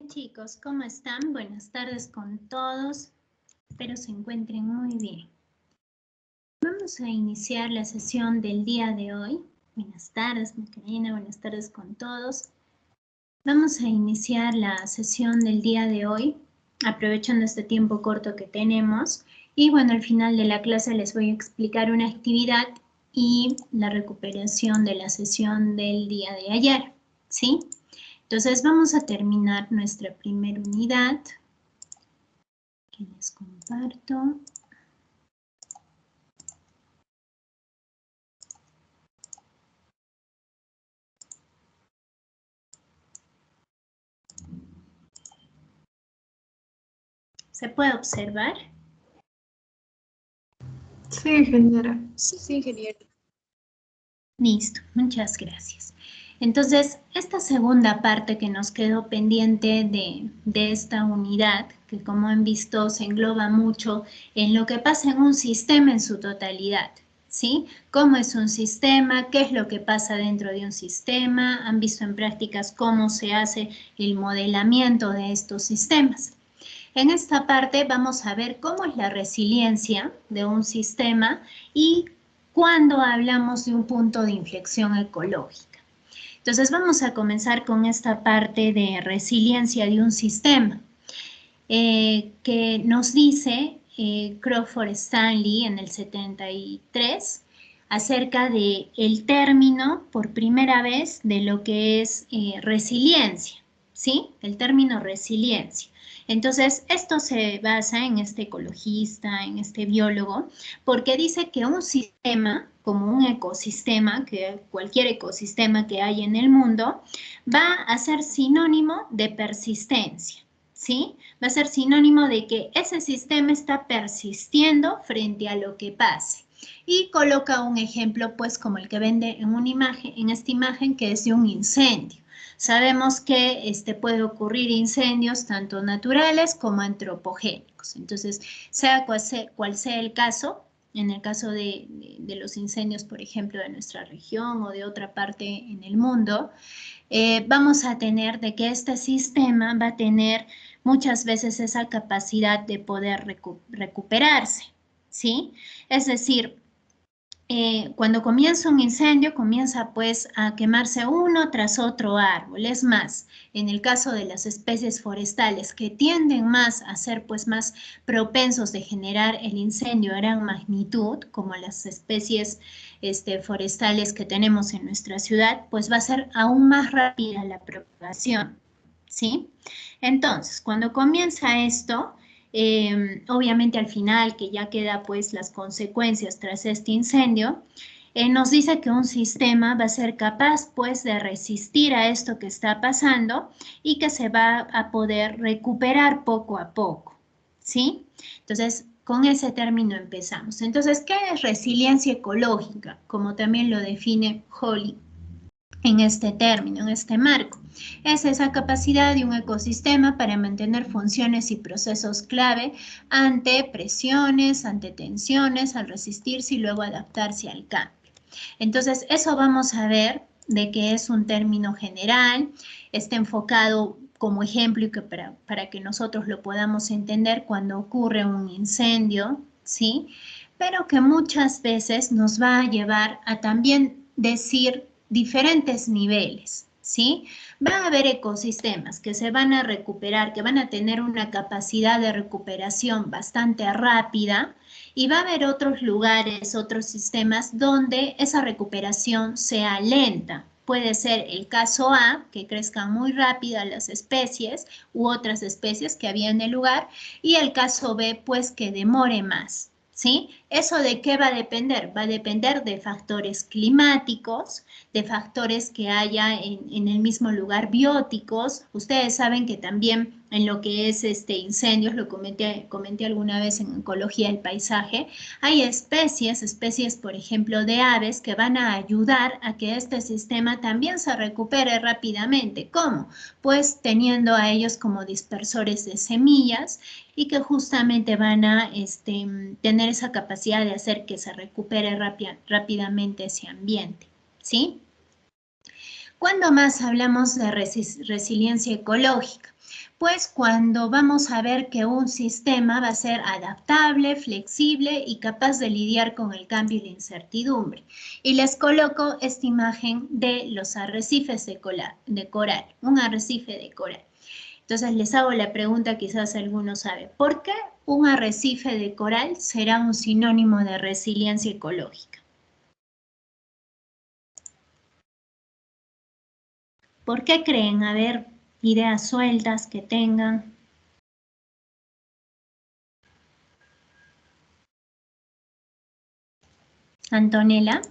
Chicos, ¿cómo están? Buenas tardes con todos. Espero se encuentren muy bien. Vamos a iniciar la sesión del día de hoy. Buenas tardes, Macarena. Buenas tardes con todos. Vamos a iniciar la sesión del día de hoy, aprovechando este tiempo corto que tenemos. Y bueno, al final de la clase les voy a explicar una actividad y la recuperación de la sesión del día de ayer, ¿sí? Entonces vamos a terminar nuestra primera unidad, que les comparto. ¿Se puede observar? Sí, ingeniera. Sí, ingeniero. Listo, muchas gracias. Entonces, esta segunda parte que nos quedó pendiente de esta unidad, que como han visto se engloba mucho en lo que pasa en un sistema en su totalidad, ¿sí? ¿Cómo es un sistema? ¿Qué es lo que pasa dentro de un sistema? Han visto en prácticas cómo se hace el modelamiento de estos sistemas. En esta parte vamos a ver cómo es la resiliencia de un sistema y cuando hablamos de un punto de inflexión ecológica. Entonces vamos a comenzar con esta parte de resiliencia de un sistema que nos dice Crawford Stanley en el 73 acerca de el término por primera vez de lo que es resiliencia, ¿sí? El término resiliencia. Entonces, esto se basa en este ecologista, en este biólogo, porque dice que un sistema, como un ecosistema, que cualquier ecosistema que hay en el mundo, va a ser sinónimo de persistencia, ¿sí? Va a ser sinónimo de que ese sistema está persistiendo frente a lo que pase. Y coloca un ejemplo, pues, como el que vende en una imagen, en esta imagen, que es de un incendio. Sabemos que puede ocurrir incendios tanto naturales como antropogénicos. Entonces, sea cual sea el caso, en el caso de los incendios, por ejemplo, de nuestra región o de otra parte en el mundo, vamos a tener de que este sistema va a tener muchas veces esa capacidad de poder recuperarse, ¿sí? Es decir, cuando comienza un incendio, comienza pues a quemarse uno tras otro árbol. Es más, en el caso de las especies forestales que tienden más a ser pues más propensos de generar el incendio a gran magnitud, como las especies forestales que tenemos en nuestra ciudad, pues va a ser aún más rápida la propagación, ¿sí? Entonces, cuando comienza esto, obviamente al final, que ya queda pues las consecuencias tras este incendio, nos dice que un sistema va a ser capaz pues de resistir a esto que está pasando y que se va a poder recuperar poco a poco, ¿sí? Entonces, con ese término empezamos. Entonces, ¿qué es resiliencia ecológica? Como también lo define Holly en este término, en este marco. Es esa capacidad de un ecosistema para mantener funciones y procesos clave ante presiones, ante tensiones, al resistirse y luego adaptarse al cambio. Entonces, eso vamos a ver de que es un término general, está enfocado como ejemplo y que para que nosotros lo podamos entender cuando ocurre un incendio, ¿sí? Pero que muchas veces nos va a llevar a también decir diferentes niveles, ¿sí? Va a haber ecosistemas que se van a recuperar, que van a tener una capacidad de recuperación bastante rápida y va a haber otros lugares, otros sistemas donde esa recuperación sea lenta. Puede ser el caso A, que crezcan muy rápido las especies u otras especies que había en el lugar, y el caso B, pues que demore más, ¿sí? ¿Eso de qué va a depender? Va a depender de factores climáticos, de factores que haya en el mismo lugar bióticos. Ustedes saben que también en lo que es incendios, lo comenté alguna vez en ecología del paisaje, hay especies por ejemplo de aves que van a ayudar a que este sistema también se recupere rápidamente. ¿Cómo? Pues teniendo a ellos como dispersores de semillas y que justamente van a tener esa capacidad de hacer que se recupere rápidamente ese ambiente, ¿sí? ¿Cuándo más hablamos de resiliencia ecológica? Pues cuando vamos a ver que un sistema va a ser adaptable, flexible y capaz de lidiar con el cambio y la incertidumbre. Y les coloco esta imagen de los arrecifes de coral, un arrecife de coral. Entonces les hago la pregunta, quizás alguno sabe, ¿por qué un arrecife de coral será un sinónimo de resiliencia ecológica? ¿Por qué creen? A ver, ideas sueltas que tengan. Antonella.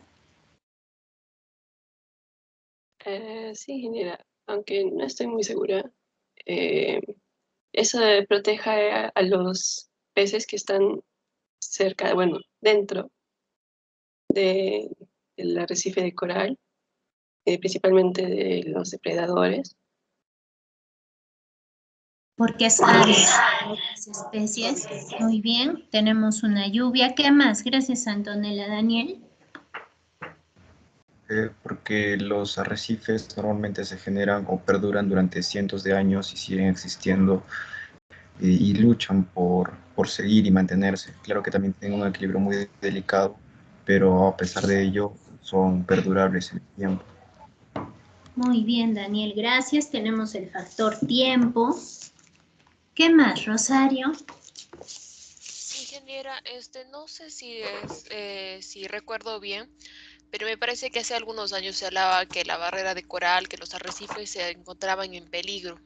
Sí, genera, aunque no estoy muy segura. Eh, Eso proteja a los peces que están cerca, bueno, dentro de, del arrecife de coral, principalmente de los depredadores. Porque es área de otras especies. Muy bien, tenemos una lluvia. ¿Qué más? Gracias, Antonella. Daniel. Porque los arrecifes normalmente se generan o perduran durante cientos de años y siguen existiendo y luchan por seguir y mantenerse. Claro que también tienen un equilibrio muy delicado, pero a pesar de ello son perdurables en el tiempo. Muy bien, Daniel, gracias. Tenemos el factor tiempo. ¿Qué más, Rosario? Ingeniera, no sé si recuerdo bien, pero me parece que hace algunos años se hablaba que la barrera de coral, que los arrecifes se encontraban en peligro.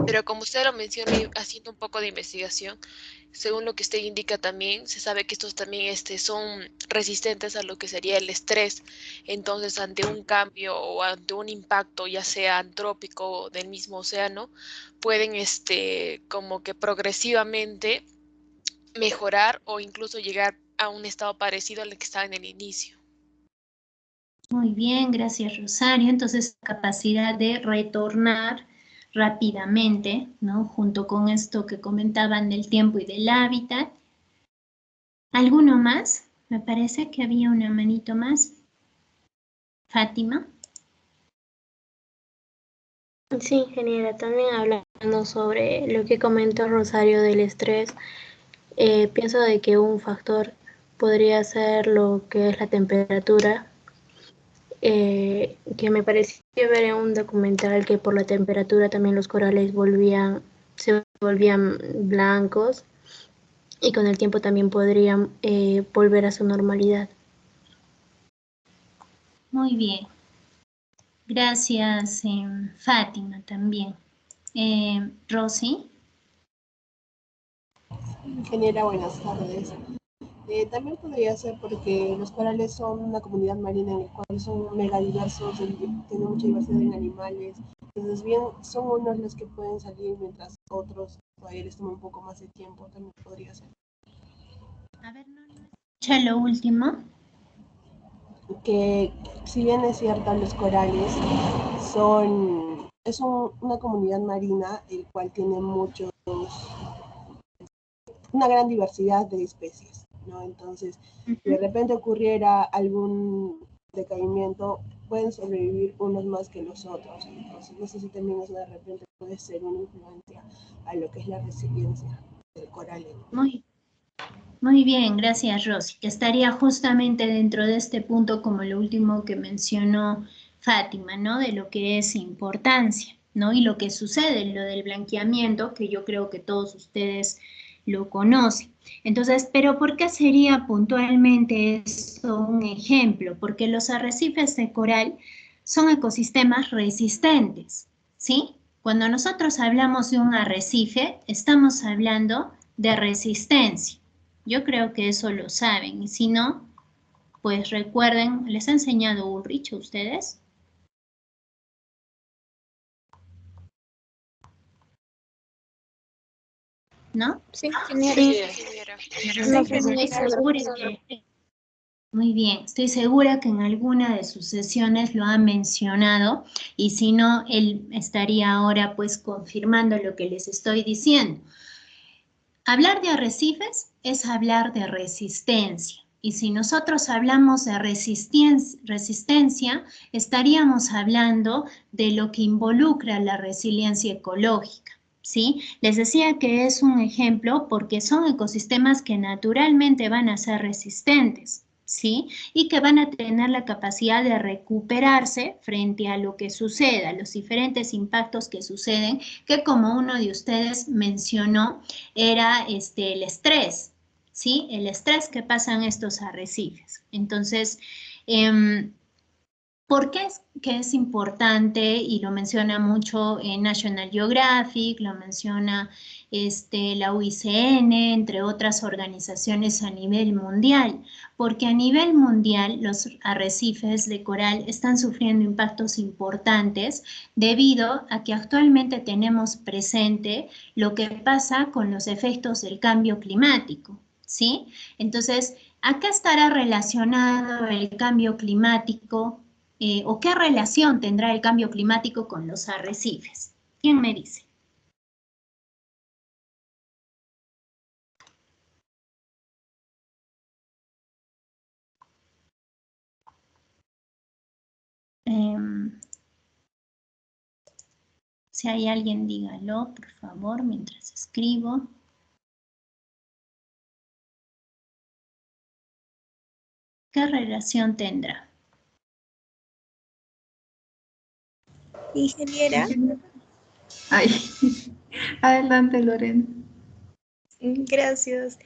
Pero como usted lo menciona, y haciendo un poco de investigación, según lo que usted indica también, se sabe que estos también son resistentes a lo que sería el estrés. Entonces, ante un cambio o ante un impacto, ya sea antrópico del mismo océano, pueden como que progresivamente mejorar o incluso llegar a un estado parecido al que estaba en el inicio. Muy bien, gracias, Rosario. Entonces, capacidad de retornar rápidamente, ¿no? Junto con esto que comentaban del tiempo y del hábitat. ¿Alguno más? Me parece que había una manito más. Fátima. Sí, ingeniera, también hablando sobre lo que comentó Rosario del estrés, pienso de que un factor podría ser lo que es la temperatura, que me pareció ver en un documental que por la temperatura también los corales se volvían blancos y con el tiempo también podrían volver a su normalidad. Muy bien. Gracias, Fátima, también. Rosy. Ingeniera, buenas tardes. También podría ser porque los corales son una comunidad marina en la cual son mega diversos, tienen mucha diversidad en animales. Entonces, bien, son unos los que pueden salir mientras otros todavía les toma un poco más de tiempo, también podría ser. A ver, no escucha lo último. Que si bien es cierto, los corales es una comunidad marina el cual tiene una gran diversidad de especies, ¿no? Entonces, si de repente ocurriera algún decaimiento, pueden sobrevivir unos más que los otros. Entonces, no sé si también eso de repente puede ser una influencia a lo que es la resiliencia del coral. Muy bien, gracias, Rosy, que estaría justamente dentro de este punto como lo último que mencionó Fátima, ¿no? De lo que es importancia, ¿no? Y lo que sucede, lo del blanqueamiento, que yo creo que todos ustedes lo conocen. Entonces, ¿pero por qué sería puntualmente esto un ejemplo? Porque los arrecifes de coral son ecosistemas resistentes, ¿sí? Cuando nosotros hablamos de un arrecife, estamos hablando de resistencia. Yo creo que eso lo saben, y si no, pues recuerden, ¿les ha enseñado Ulrich a ustedes? ¿No? Sí, Sí, ingeniera. Muy bien, estoy segura que en alguna de sus sesiones lo ha mencionado y si no, él estaría ahora pues confirmando lo que les estoy diciendo. Hablar de arrecifes es hablar de resistencia, Y si nosotros hablamos de resistencia, estaríamos hablando de lo que involucra la resiliencia ecológica, ¿sí? Les decía que es un ejemplo porque son ecosistemas que naturalmente van a ser resistentes, ¿sí? Y que van a tener la capacidad de recuperarse frente a lo que suceda, los diferentes impactos que suceden, que como uno de ustedes mencionó, era el estrés, ¿sí? El estrés que pasan estos arrecifes. Entonces, ¿por qué es que es importante? Y lo menciona mucho en National Geographic, lo menciona la UICN, entre otras organizaciones a nivel mundial, porque a nivel mundial los arrecifes de coral están sufriendo impactos importantes debido a que actualmente tenemos presente lo que pasa con los efectos del cambio climático, ¿sí? Entonces, ¿a qué estará relacionado el cambio climático? ¿O qué relación tendrá el cambio climático con los arrecifes? ¿Quién me dice? Si hay alguien, dígalo, por favor, mientras escribo. ¿Qué relación tendrá? Ingeniera. Ay, adelante, Lorena. Gracias.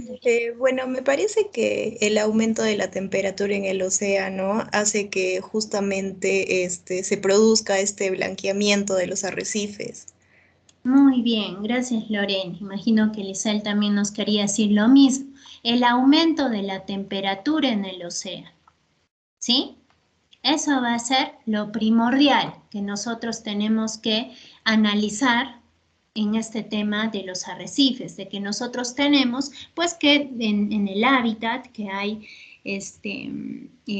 Bueno, me parece que el aumento de la temperatura en el océano hace que justamente se produzca este blanqueamiento de los arrecifes. Muy bien, gracias Lorena. Imagino que Lisel también nos quería decir lo mismo. El aumento de la temperatura en el océano, ¿sí? Eso va a ser lo primordial que nosotros tenemos que analizar en este tema de los arrecifes, de que nosotros tenemos, pues que en el hábitat que hay,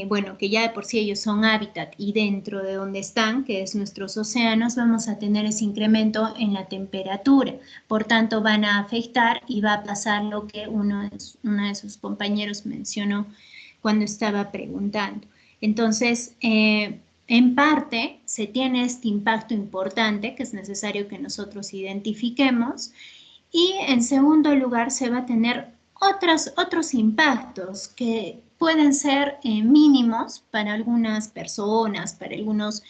bueno, que ya de por sí ellos son hábitat y dentro de donde están, que es nuestros océanos, vamos a tener ese incremento en la temperatura. Por tanto, van a afectar y va a pasar lo que uno de sus compañeros mencionó cuando estaba preguntando. Entonces, en parte se tiene este impacto importante que es necesario que nosotros identifiquemos y en segundo lugar se va a tener otros impactos que pueden ser mínimos para algunas personas, para algunas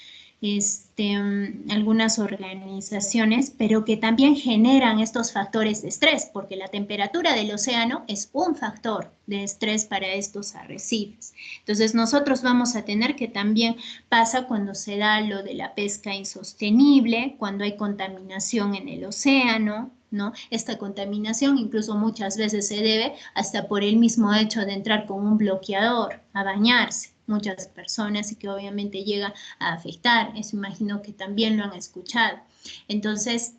organizaciones, pero que también generan estos factores de estrés, porque la temperatura del océano es un factor de estrés para estos arrecifes. Entonces nosotros vamos a tener que también pasa cuando se da lo de la pesca insostenible, cuando hay contaminación en el océano, ¿no? Esta contaminación incluso muchas veces se debe hasta por el mismo hecho de entrar con un bloqueador a bañarse. Muchas personas y que obviamente llega a afectar, eso imagino que también lo han escuchado. Entonces,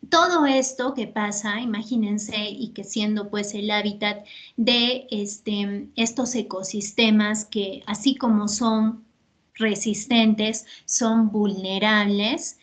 todo esto que pasa, imagínense, y que siendo pues el hábitat de estos ecosistemas que así como son resistentes, son vulnerables,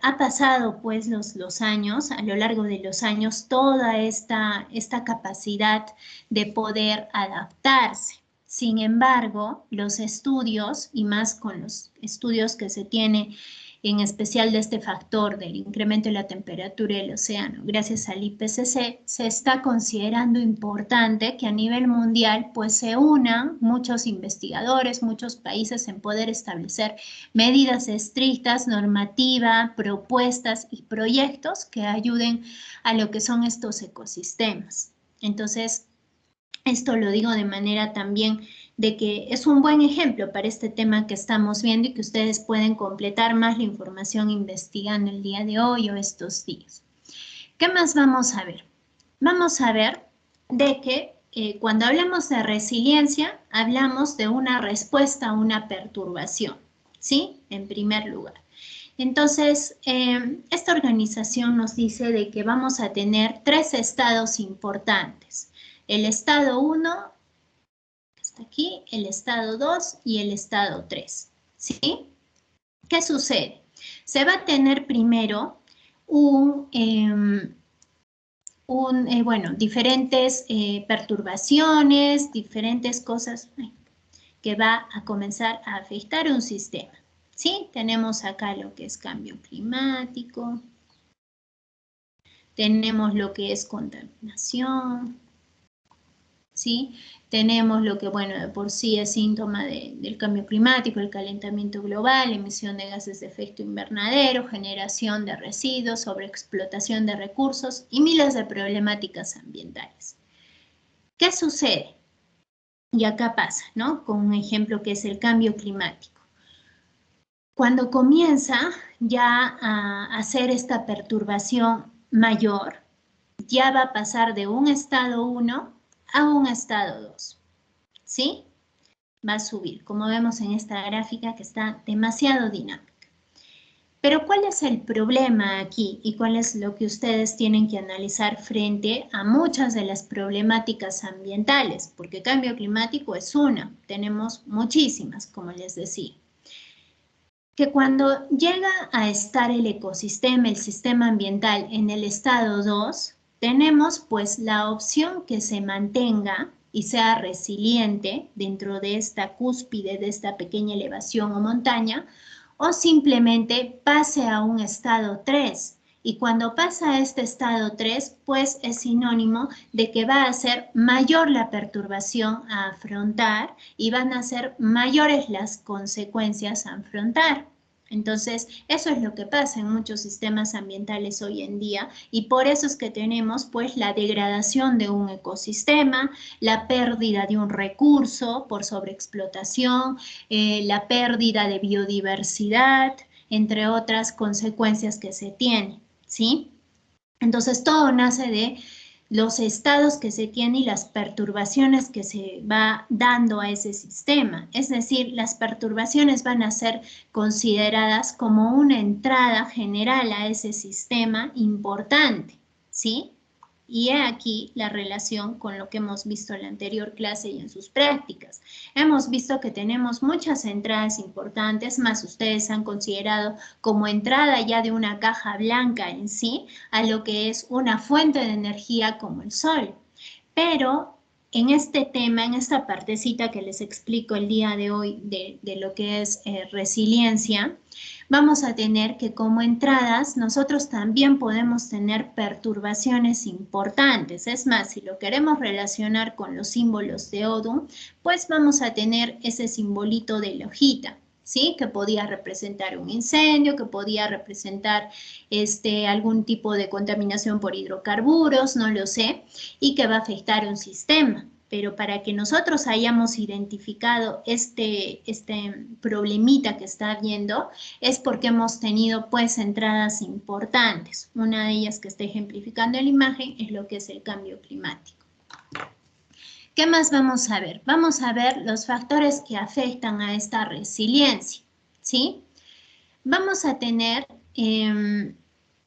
ha pasado pues los años, a lo largo de los años, toda esta capacidad de poder adaptarse. Sin embargo, los estudios, y más con los estudios que se tiene en especial de este factor del incremento de la temperatura del océano, gracias al IPCC, se está considerando importante que a nivel mundial pues se unan muchos investigadores, muchos países en poder establecer medidas estrictas, normativa, propuestas y proyectos que ayuden a lo que son estos ecosistemas. Entonces, esto lo digo de manera también de que es un buen ejemplo para este tema que estamos viendo y que ustedes pueden completar más la información investigando el día de hoy o estos días. ¿Qué más vamos a ver? Vamos a ver de que cuando hablamos de resiliencia, hablamos de una respuesta a una perturbación, ¿sí? En primer lugar. Entonces, esta organización nos dice de que vamos a tener 3 estados importantes. El estado 1, que está aquí, el estado 2 y el estado 3, ¿sí? ¿Qué sucede? Se va a tener primero diferentes perturbaciones, diferentes cosas que va a comenzar a afectar un sistema. ¿Sí? Tenemos acá lo que es cambio climático, tenemos lo que es contaminación, ¿sí? Tenemos lo que, bueno, de por sí es síntoma del cambio climático, el calentamiento global, emisión de gases de efecto invernadero, generación de residuos, sobreexplotación de recursos y miles de problemáticas ambientales. ¿Qué sucede? Y acá pasa, ¿no? Con un ejemplo que es el cambio climático. Cuando comienza ya a hacer esta perturbación mayor, ya va a pasar de un estado 1 a un estado 2, ¿sí? Va a subir, como vemos en esta gráfica que está demasiado dinámica. Pero ¿cuál es el problema aquí y cuál es lo que ustedes tienen que analizar frente a muchas de las problemáticas ambientales? Porque cambio climático es una, tenemos muchísimas, como les decía. Que cuando llega a estar el ecosistema, el sistema ambiental en el estado 2, tenemos pues la opción que se mantenga y sea resiliente dentro de esta cúspide, de esta pequeña elevación o montaña, o simplemente pase a un estado 3. Y cuando pasa a este estado 3, pues es sinónimo de que va a ser mayor la perturbación a afrontar y van a ser mayores las consecuencias a afrontar. Entonces, eso es lo que pasa en muchos sistemas ambientales hoy en día y por eso es que tenemos pues la degradación de un ecosistema, la pérdida de un recurso por sobreexplotación, la pérdida de biodiversidad, entre otras consecuencias que se tienen, ¿sí? Entonces, todo nace de los estados que se tienen y las perturbaciones que se va dando a ese sistema. Es decir, las perturbaciones van a ser consideradas como una entrada general a ese sistema importante, ¿sí? Y he aquí la relación con lo que hemos visto en la anterior clase y en sus prácticas. Hemos visto que tenemos muchas entradas importantes, más ustedes han considerado como entrada ya de una caja blanca en sí a lo que es una fuente de energía como el sol. Pero en este tema, en esta partecita que les explico el día de hoy de lo que es resiliencia, vamos a tener que como entradas nosotros también podemos tener perturbaciones importantes. Es más, si lo queremos relacionar con los símbolos de Odum, pues vamos a tener ese simbolito de la hojita, ¿sí? Que podía representar un incendio, que podía representar algún tipo de contaminación por hidrocarburos, no lo sé, y que va a afectar un sistema. Pero para que nosotros hayamos identificado este problemita que está habiendo, es porque hemos tenido pues entradas importantes. Una de ellas que está ejemplificando en la imagen es lo que es el cambio climático. ¿Qué más vamos a ver? Vamos a ver los factores que afectan a esta resiliencia, ¿sí? Vamos a tener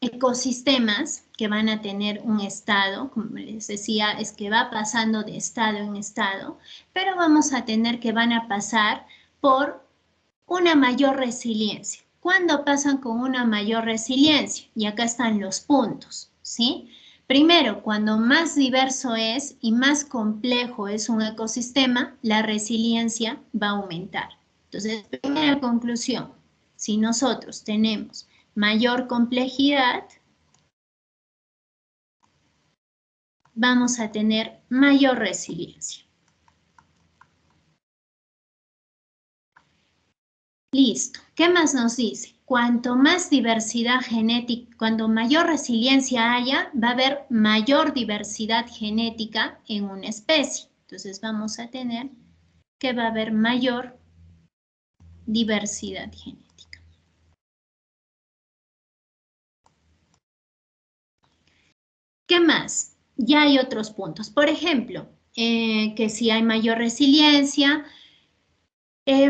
ecosistemas que van a tener un estado, como les decía, es que va pasando de estado en estado, pero vamos a tener que van a pasar por una mayor resiliencia. ¿Cuándo pasan con una mayor resiliencia? Y acá están los puntos, ¿sí? Primero, cuando más diverso es y más complejo es un ecosistema, la resiliencia va a aumentar. Entonces, primera conclusión, si nosotros tenemos mayor complejidad, vamos a tener mayor resiliencia. Listo. ¿Qué más nos dice? Cuanto más diversidad genética, cuando mayor resiliencia haya, va a haber mayor diversidad genética en una especie. Entonces vamos a tener que va a haber mayor diversidad genética. ¿Qué más? Ya hay otros puntos. Por ejemplo, que si hay mayor resiliencia,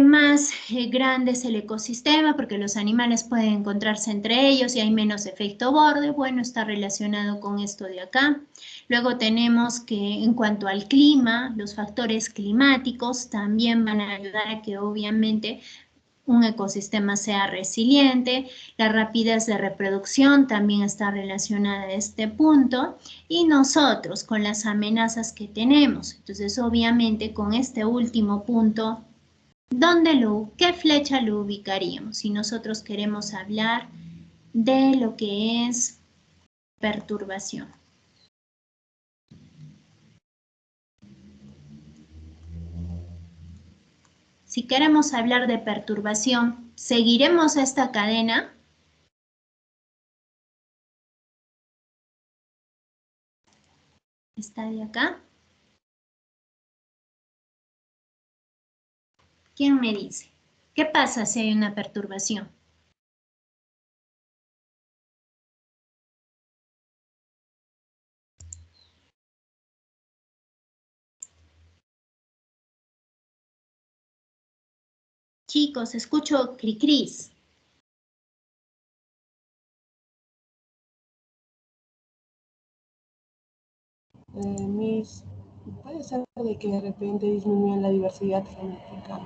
más grande es el ecosistema porque los animales pueden encontrarse entre ellos y hay menos efecto borde. Bueno, está relacionado con esto de acá. Luego tenemos que en cuanto al clima, los factores climáticos también van a ayudar a que obviamente un ecosistema sea resiliente, la rapidez de reproducción también está relacionada a este punto, y nosotros con las amenazas que tenemos. Entonces, obviamente, con este último punto, ¿qué flecha lo ubicaríamos? Si nosotros queremos hablar de lo que es perturbación. Si queremos hablar de perturbación, ¿seguiremos esta cadena? ¿Está de acá? ¿Quién me dice? ¿Qué pasa si hay una perturbación? Chicos, escucho cri-cris. Miss, puede ser de que de repente disminuya la diversidad genética.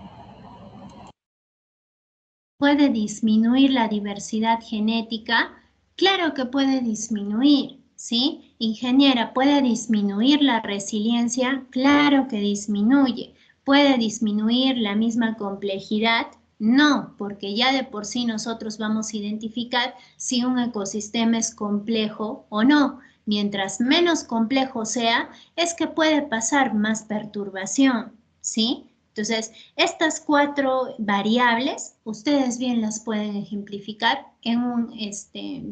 ¿Puede disminuir la diversidad genética? Claro que puede disminuir, ¿sí? Ingeniera, ¿puede disminuir la resiliencia? Claro que disminuye. ¿Puede disminuir la misma complejidad? No, porque ya de por sí nosotros vamos a identificar si un ecosistema es complejo o no. Mientras menos complejo sea, es que puede pasar más perturbación, ¿sí? Entonces, estas 4 variables, ustedes bien las pueden ejemplificar en un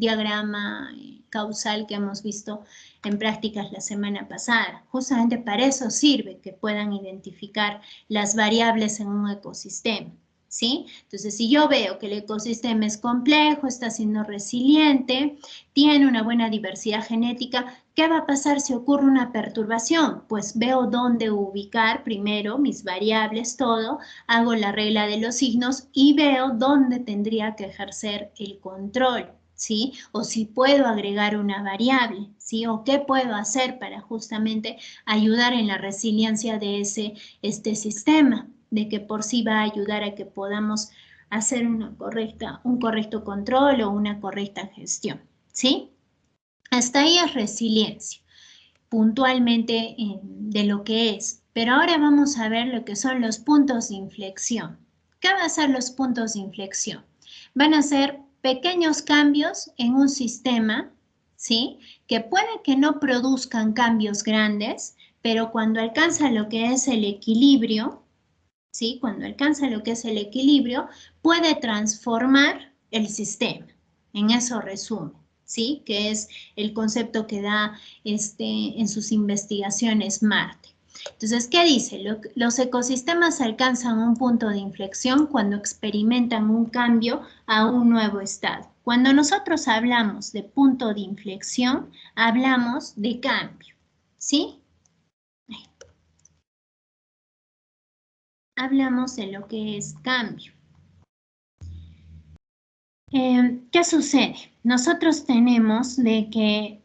diagrama causal que hemos visto en prácticas la semana pasada. Justamente para eso sirve que puedan identificar las variables en un ecosistema, ¿sí? Entonces, si yo veo que el ecosistema es complejo, está siendo resiliente, tiene una buena diversidad genética, ¿qué va a pasar si ocurre una perturbación? Pues veo dónde ubicar primero mis variables, todo, hago la regla de los signos y veo dónde tendría que ejercer el control, ¿sí? O si puedo agregar una variable, ¿sí? O qué puedo hacer para justamente ayudar en la resiliencia de este sistema, de que por sí va a ayudar a que podamos hacer un correcto control o una correcta gestión, ¿sí? Hasta ahí es resiliencia, puntualmente de lo que es. Pero ahora vamos a ver lo que son los puntos de inflexión. ¿Qué van a ser los puntos de inflexión? Van a ser pequeños cambios en un sistema, ¿sí? Que puede que no produzcan cambios grandes, pero cuando alcanza lo que es el equilibrio, ¿sí? Cuando alcanza lo que es el equilibrio, puede transformar el sistema. En eso resume, ¿sí? Que es el concepto que da en sus investigaciones Marte. Entonces, ¿qué dice? Los ecosistemas alcanzan un punto de inflexión cuando experimentan un cambio a un nuevo estado. Cuando nosotros hablamos de punto de inflexión, hablamos de cambio, ¿sí? Hablamos de lo que es cambio. ¿Qué sucede? Nosotros tenemos de que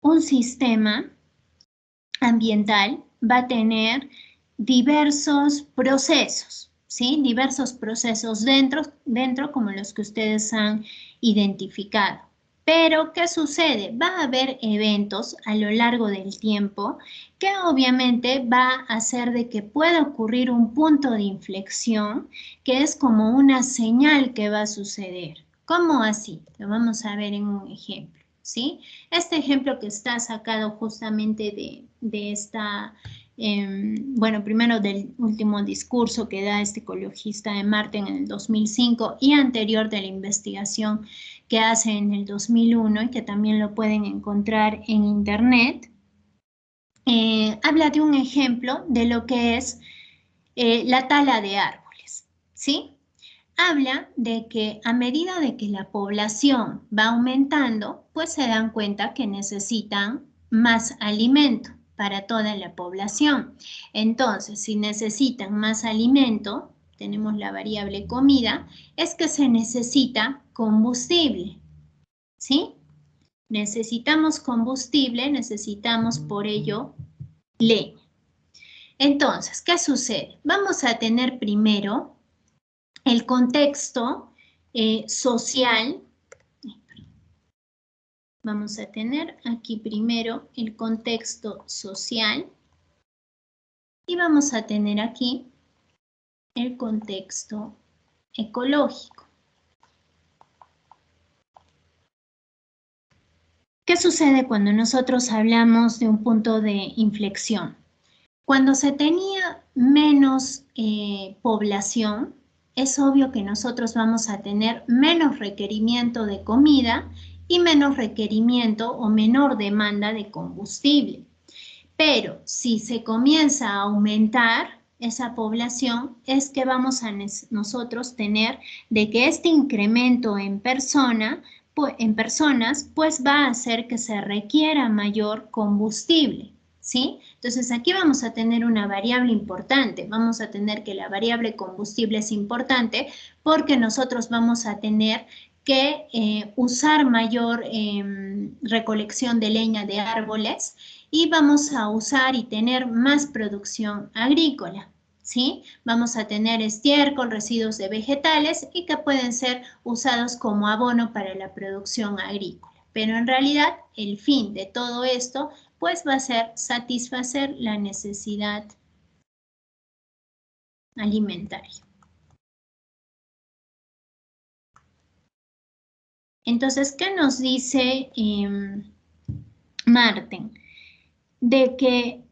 un sistema ambiental va a tener diversos procesos, ¿sí? Diversos procesos dentro como los que ustedes han identificado. Pero, ¿qué sucede? Va a haber eventos a lo largo del tiempo que obviamente va a hacer de que pueda ocurrir un punto de inflexión que es como una señal que va a suceder. ¿Cómo así? Lo vamos a ver en un ejemplo, ¿sí? Este ejemplo que está sacado justamente de esta, bueno, primero del último discurso que da este ecologista de Marte en el 2005 y anterior de la investigación que hace en el 2001 y que también lo pueden encontrar en internet, habla de un ejemplo de lo que es la tala de árboles, ¿sí? Habla de que a medida de que la población va aumentando, pues se dan cuenta que necesitan más alimento para toda la población. Entonces, si necesitan más alimento, tenemos la variable comida, es que se necesita combustible, ¿sí? Necesitamos combustible, necesitamos por ello leña. Entonces, ¿qué sucede? Vamos a tener primero el contexto social. Vamos a tener aquí primero el contexto social y vamos a tener aquí el contexto ecológico. ¿Qué sucede cuando nosotros hablamos de un punto de inflexión? Cuando se tenía menos población, es obvio que nosotros vamos a tener menos requerimiento de comida y menos requerimiento o menor demanda de combustible. Pero si se comienza a aumentar esa población, es que vamos a nosotros tener de que este incremento en personas, pues va a hacer que se requiera mayor combustible, ¿sí? Entonces aquí vamos a tener una variable importante. Vamos a tener que la variable combustible es importante porque nosotros vamos a tener que usar mayor recolección de leña de árboles y vamos a usar y tener más producción agrícola, ¿sí? Vamos a tener estiércol, residuos de vegetales y que pueden ser usados como abono para la producción agrícola. Pero en realidad el fin de todo esto pues va a ser satisfacer la necesidad alimentaria. Entonces, ¿qué nos dice Marten? De que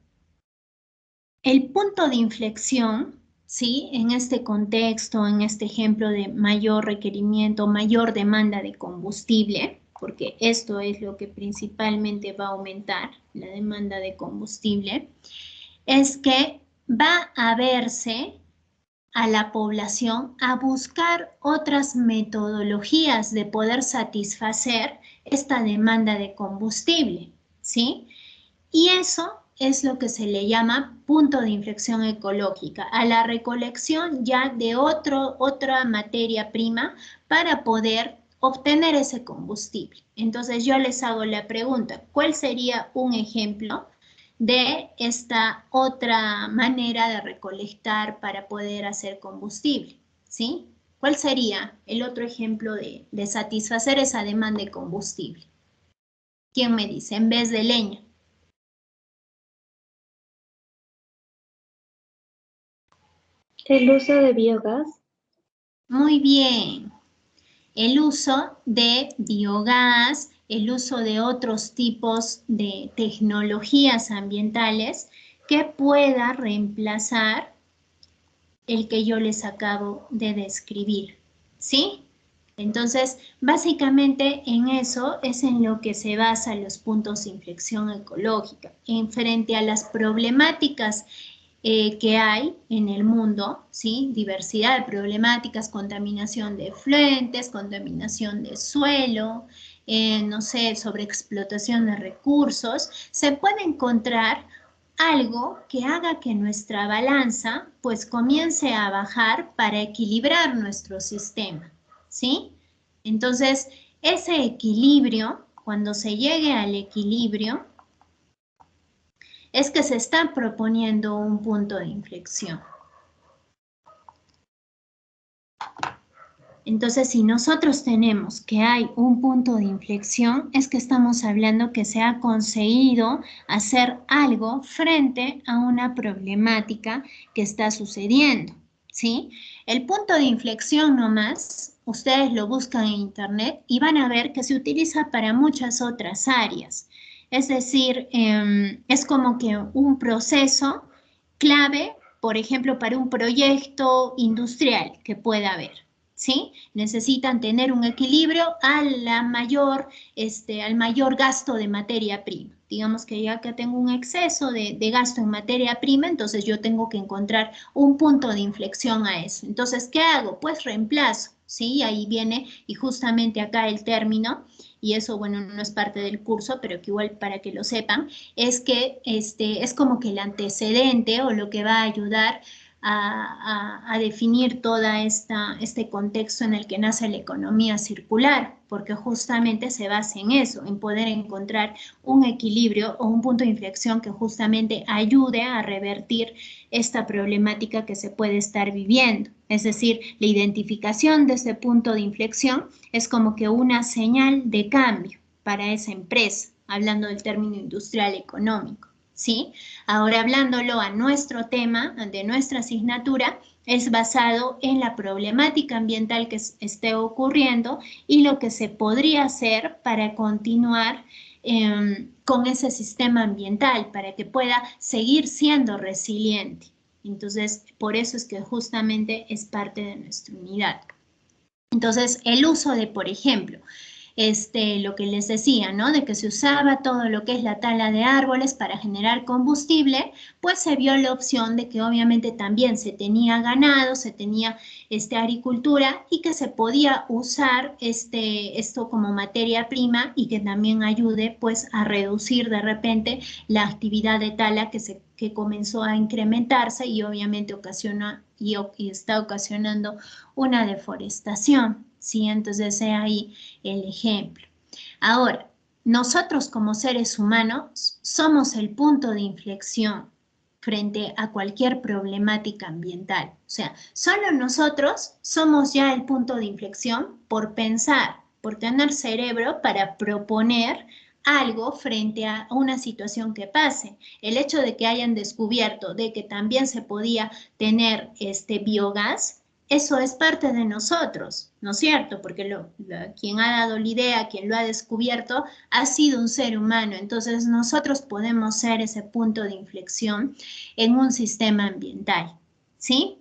el punto de inflexión, ¿sí? En este contexto, en este ejemplo de mayor requerimiento, mayor demanda de combustible, porque esto es lo que principalmente va a aumentar la demanda de combustible, es que va a verse a la población a buscar otras metodologías de poder satisfacer esta demanda de combustible, ¿sí? Y eso es lo que se le llama punto de inflexión ecológica, a la recolección ya de otra materia prima para poder obtener ese combustible. Entonces yo les hago la pregunta, ¿cuál sería un ejemplo de esta otra manera de recolectar para poder hacer combustible? ¿Sí? ¿Cuál sería el otro ejemplo de satisfacer esa demanda de combustible? ¿Quién me dice? En vez de leña. El uso de biogás. Muy bien. El uso de biogás, el uso de otros tipos de tecnologías ambientales que pueda reemplazar el que yo les acabo de describir, ¿sí? Entonces, básicamente en eso es en lo que se basan los puntos de inflexión ecológica, en frente a las problemáticas que hay en el mundo, ¿sí? Diversidad de problemáticas, contaminación de efluentes, contaminación de suelo, no sé, sobreexplotación de recursos, se puede encontrar algo que haga que nuestra balanza pues comience a bajar para equilibrar nuestro sistema, ¿sí? Entonces, ese equilibrio, cuando se llegue al equilibrio, es que se está proponiendo un punto de inflexión. Entonces, si nosotros tenemos que hay un punto de inflexión, es que estamos hablando que se ha conseguido hacer algo frente a una problemática que está sucediendo, ¿sí? El punto de inflexión nomás, ustedes lo buscan en internet y van a ver que se utiliza para muchas otras áreas. Es decir, es como que un proceso clave, por ejemplo, para un proyecto industrial que pueda haber, ¿sí? Necesitan tener un equilibrio al mayor gasto de materia prima. Digamos que ya que tengo un exceso de gasto en materia prima, entonces yo tengo que encontrar un punto de inflexión a eso. Entonces, ¿qué hago? Pues reemplazo, ¿sí? Ahí viene, y justamente acá el término, y eso, bueno, no es parte del curso, pero que igual para que lo sepan, es que es como que el antecedente o lo que va a ayudar a definir toda este contexto en el que nace la economía circular, porque justamente se basa en eso, en poder encontrar un equilibrio o un punto de inflexión que justamente ayude a revertir esta problemática que se puede estar viviendo. Es decir, la identificación de ese punto de inflexión es como que una señal de cambio para esa empresa, hablando del término industrial económico. ¿Sí? Ahora, hablándolo a nuestro tema, de nuestra asignatura, es basado en la problemática ambiental que esté ocurriendo y lo que se podría hacer para continuar con ese sistema ambiental, para que pueda seguir siendo resiliente. Entonces, por eso es que justamente es parte de nuestra unidad. Entonces, el uso de, por ejemplo, lo que les decía, ¿no? De que se usaba todo lo que es la tala de árboles para generar combustible, pues se vio la opción de que obviamente también se tenía ganado, se tenía agricultura y que se podía usar esto como materia prima y que también ayude pues a reducir de repente la actividad de tala que comenzó a incrementarse y obviamente ocasiona y está ocasionando una deforestación. ¿Sí? Entonces, ese ahí el ejemplo. Ahora, nosotros como seres humanos somos el punto de inflexión frente a cualquier problemática ambiental. O sea, solo nosotros somos ya el punto de inflexión por pensar, por tener cerebro para proponer algo frente a una situación que pase. El hecho de que hayan descubierto de que también se podía tener biogás, eso es parte de nosotros, ¿no es cierto? Porque quien ha dado la idea, quien lo ha descubierto, ha sido un ser humano. Entonces, nosotros podemos ser ese punto de inflexión en un sistema ambiental, ¿sí?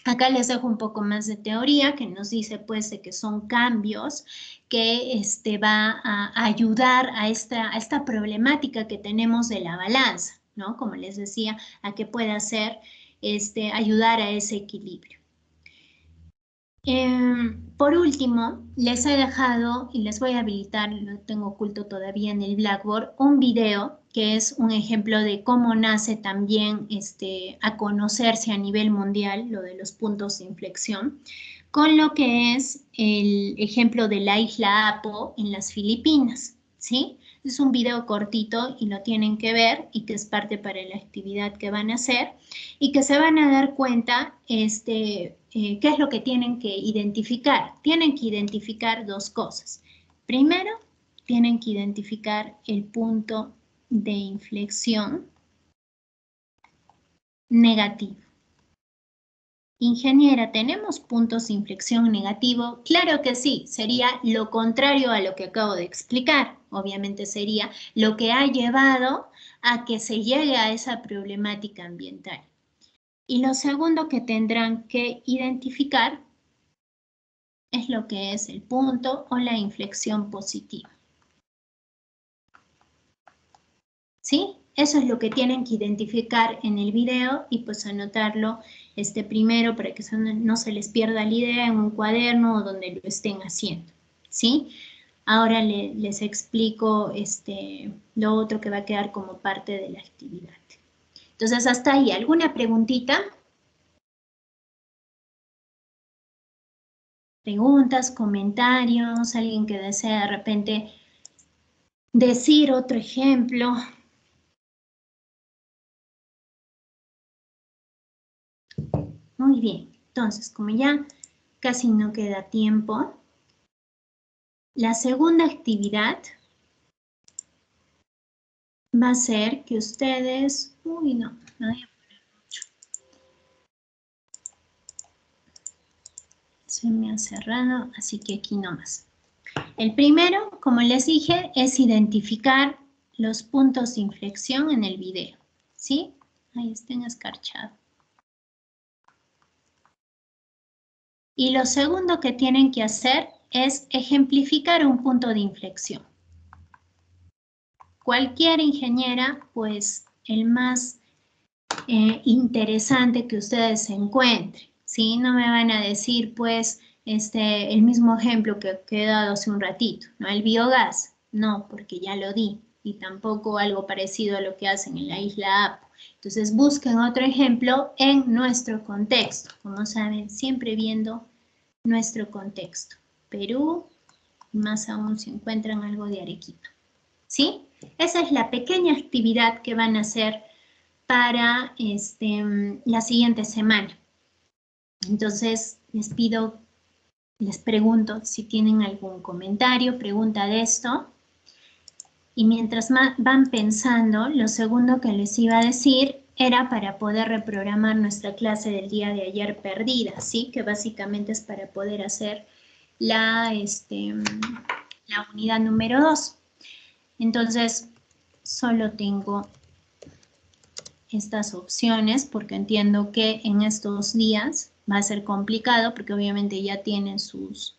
Acá les dejo un poco más de teoría que nos dice pues de que son cambios que va a ayudar a esta problemática que tenemos de la balanza, ¿no? Como les decía, a que pueda ser ayudar a ese equilibrio. Por último, les he dejado y les voy a habilitar, lo tengo oculto todavía en el Blackboard, un video que es un ejemplo de cómo nace también a conocerse a nivel mundial lo de los puntos de inflexión, con lo que es el ejemplo de la isla Apo en las Filipinas, ¿sí? Es un video cortito y lo tienen que ver y que es parte para la actividad que van a hacer y que se van a dar cuenta qué es lo que tienen que identificar. Tienen que identificar dos cosas. Primero, tienen que identificar el punto de inflexión negativo. Ingeniera, ¿tenemos puntos de inflexión negativo? Claro que sí, sería lo contrario a lo que acabo de explicar. Obviamente sería lo que ha llevado a que se llegue a esa problemática ambiental. Y lo segundo que tendrán que identificar es lo que es el punto o la inflexión positiva. ¿Sí? Eso es lo que tienen que identificar en el video y pues anotarlo primero para que no se les pierda la idea en un cuaderno o donde lo estén haciendo. ¿Sí? Ahora les explico lo otro que va a quedar como parte de la actividad. Entonces, hasta ahí, ¿alguna preguntita? Preguntas, comentarios, alguien que desea de repente decir otro ejemplo. Muy bien, entonces como ya casi no queda tiempo, la segunda actividad va a ser que ustedes, voy a poner mucho. Se me ha cerrado, así que aquí nomás. El primero, como les dije, es identificar los puntos de inflexión en el video, ¿sí? Ahí estén escarchados. Y lo segundo que tienen que hacer es ejemplificar un punto de inflexión. Cualquier ingeniera, pues el más interesante que ustedes encuentren, ¿sí? No me van a decir, pues, el mismo ejemplo que he dado hace un ratito, ¿no? El biogás, no, porque ya lo di, y tampoco algo parecido a lo que hacen en la isla Apo. Entonces busquen otro ejemplo en nuestro contexto. Como saben, siempre viendo nuestro contexto. Perú, y más aún si encuentran algo de Arequipa. ¿Sí? Esa es la pequeña actividad que van a hacer para la siguiente semana. Entonces, les pregunto si tienen algún comentario, pregunta de esto. Y mientras van pensando, lo segundo que les iba a decir era para poder reprogramar nuestra clase del día de ayer perdida, ¿sí? Que básicamente es para poder hacer la unidad número 2. Entonces, solo tengo estas opciones porque entiendo que en estos días va a ser complicado porque obviamente ya tienen sus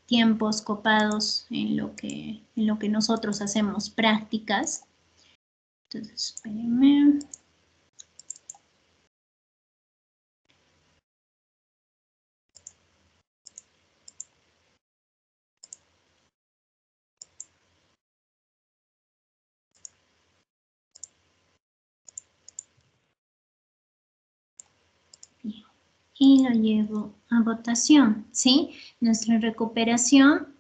tiempos copados en lo que nosotros hacemos prácticas. Entonces, espérenme. Bien. Y lo llevo a votación, ¿sí? Nuestra recuperación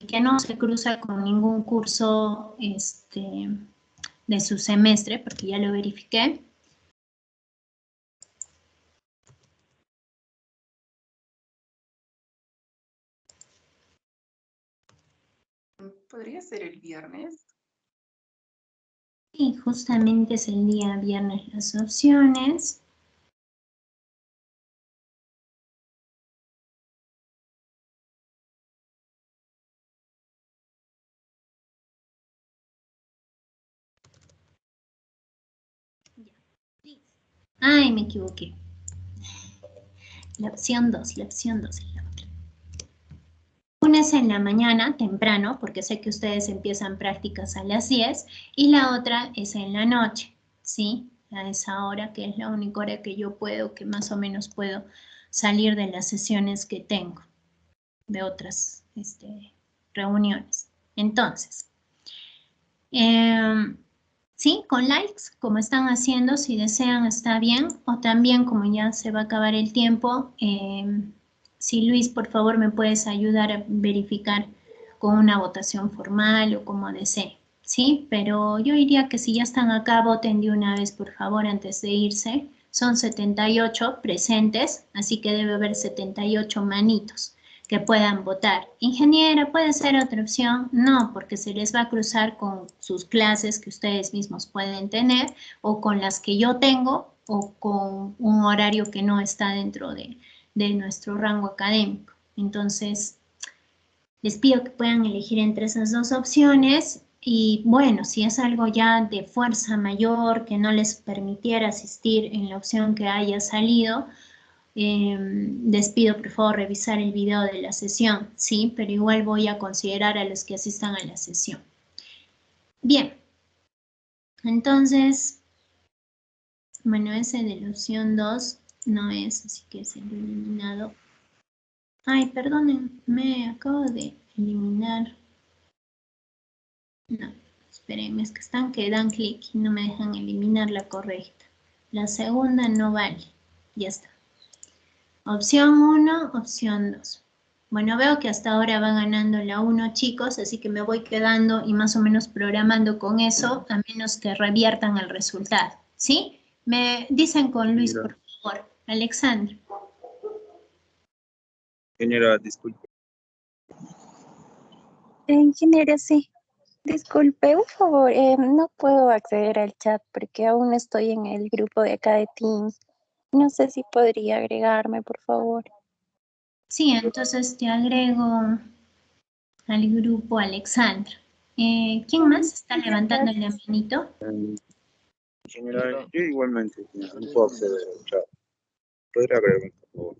que no se cruza con ningún curso de su semestre, porque ya lo verifiqué. ¿Podría ser el viernes? Sí, justamente es el día viernes las opciones. Ay, me equivoqué. La opción 2 es la otra. Una en la mañana, temprano, porque sé que ustedes empiezan prácticas a las 10, y la otra es en la noche, ¿sí? A esa hora, que es la única hora que yo puedo, que más o menos puedo salir de las sesiones que tengo, de otras reuniones. Entonces, sí, con likes, como están haciendo, si desean está bien, o también como ya se va a acabar el tiempo, si Luis, por favor, me puedes ayudar a verificar con una votación formal o como desee, ¿sí? Pero yo diría que si ya están acá, voten de una vez, por favor, antes de irse. Son 78 presentes, así que debe haber 78 manitos que puedan votar. Ingeniera, ¿puede ser otra opción? No, porque se les va a cruzar con sus clases que ustedes mismos pueden tener o con las que yo tengo o con un horario que no está dentro de nuestro rango académico. Entonces, les pido que puedan elegir entre esas dos opciones y bueno, si es algo ya de fuerza mayor que no les permitiera asistir en la opción que haya salido, les pido por favor revisar el video de la sesión, ¿sí? Pero igual voy a considerar a los que asistan a la sesión. Bien, entonces, bueno, ese de la opción 2 no es, así que es el eliminado. Ay, perdonen, me acabo de eliminar. No, espérenme, es que están que dan clic y no me dejan eliminar la correcta. La segunda no vale, ya está. Opción 1, opción 2. Bueno, veo que hasta ahora va ganando la 1, chicos, así que me voy quedando y más o menos programando con eso, a menos que reviertan el resultado, ¿sí? Me dicen con Luis, por favor. Alexandra. Ingeniera, disculpe. Ingeniera, sí. Disculpe, por favor, no puedo acceder al chat porque aún estoy en el grupo de acá de Teams. No sé si podría agregarme, por favor. Sí, entonces te agrego al grupo Alexandra. ¿Quién más está levantando la manito? Ingeniera, yo igualmente no puedo acceder al chat. ¿Podría agregarme, por favor?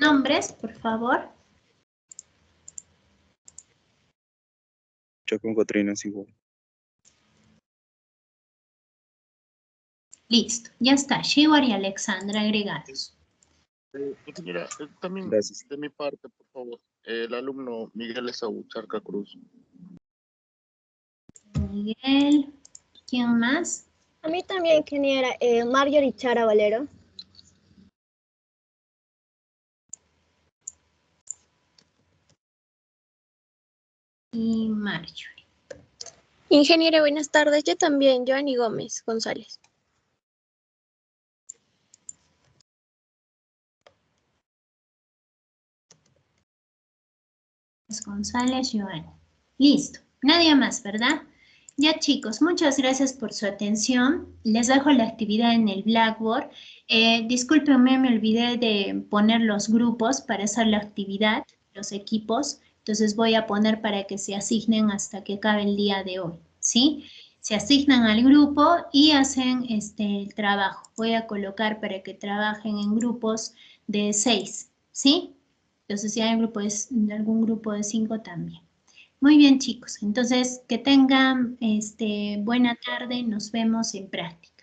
Nombres, por favor. Chacón Catrina es igual. Listo, ya está. Shiwar y Alexandra agregados. Ingeniera, también Gracias. de mi parte, por favor, El alumno Miguel Esaú Charca Cruz. Miguel. ¿Quién más? A mí también, ingeniera. Marjorie Chara Valero. Y Marjorie. Ingeniera, buenas tardes. Yo también, Joanny Gómez González. González, Joan. Listo. Nadie más, ¿verdad? Ya chicos, muchas gracias por su atención. Les dejo la actividad en el Blackboard. Discúlpenme, me olvidé de poner los grupos para hacer la actividad, los equipos. Entonces voy a poner para que se asignen hasta que acabe el día de hoy, ¿sí? Se asignan al grupo y hacen el trabajo. Voy a colocar para que trabajen en grupos de 6, ¿sí? Entonces si hay algún grupo de 5 también. Muy bien chicos, entonces que tengan buena tarde, nos vemos en práctica.